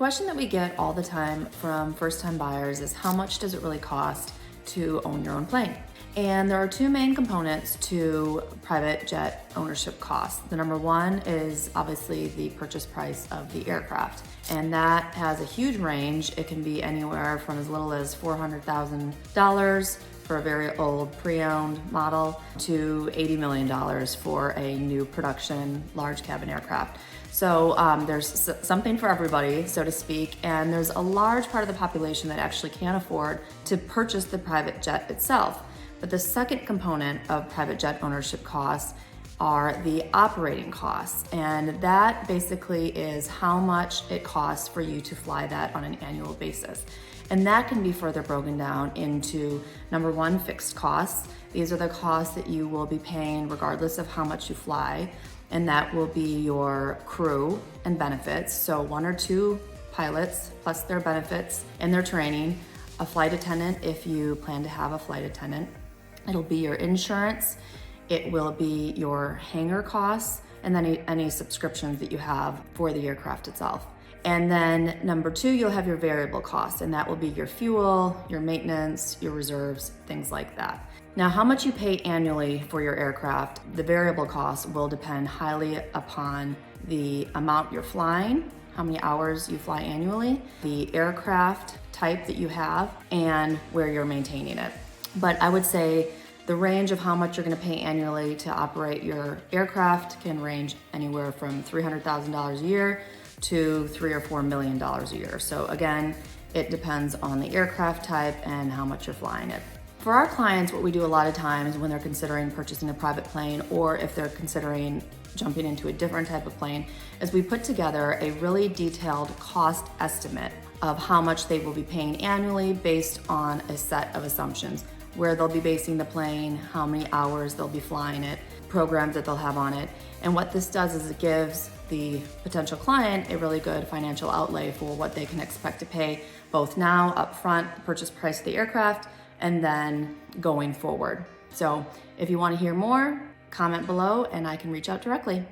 question that we get all the time from first-time buyers is how much does it really cost to own your own plane? And there are two main components to private jet ownership costs. The number one is obviously the purchase price of the aircraft. And that has a huge range. It can be anywhere from as little as $400,000 for a very old pre-owned model to $80 million for a new production large cabin aircraft. So there's something for everybody, so to speak, and there's a large part of the population that actually can't afford to purchase the private jet itself. But the second component of private jet ownership costs are the operating costs, and that basically is how much it costs for you to fly that on an annual basis. And that can be further broken down into number one, fixed costs. These are the costs that you will be paying regardless of how much you fly, and that will be your crew and benefits. So one or two pilots plus their benefits and their training, a flight attendant if you plan to have a flight attendant. It'll be your insurance, it will be your hangar costs, and then any subscriptions that you have for the aircraft itself. And then number two, you'll have your variable costs, and that will be your fuel, your maintenance, your reserves, things like that. Now, how much you pay annually for your aircraft, the variable costs will depend highly upon the amount you're flying, how many hours you fly annually, the aircraft type that you have, and where you're maintaining it. But I would say the range of how much you're going to pay annually to operate your aircraft can range anywhere from $300,000 a year to $3 or $4 million a year. So again, it depends on the aircraft type and how much you're flying it. For our clients, what we do a lot of times when they're considering purchasing a private plane, or if they're considering jumping into a different type of plane, is we put together a really detailed cost estimate of how much they will be paying annually based on a set of assumptions, where they'll be basing the plane, how many hours they'll be flying it, programs that they'll have on it. And what this does is it gives the potential client a really good financial outlay for what they can expect to pay both now, upfront, the purchase price of the aircraft, and then going forward. So if you want to hear more, comment below and I can reach out directly.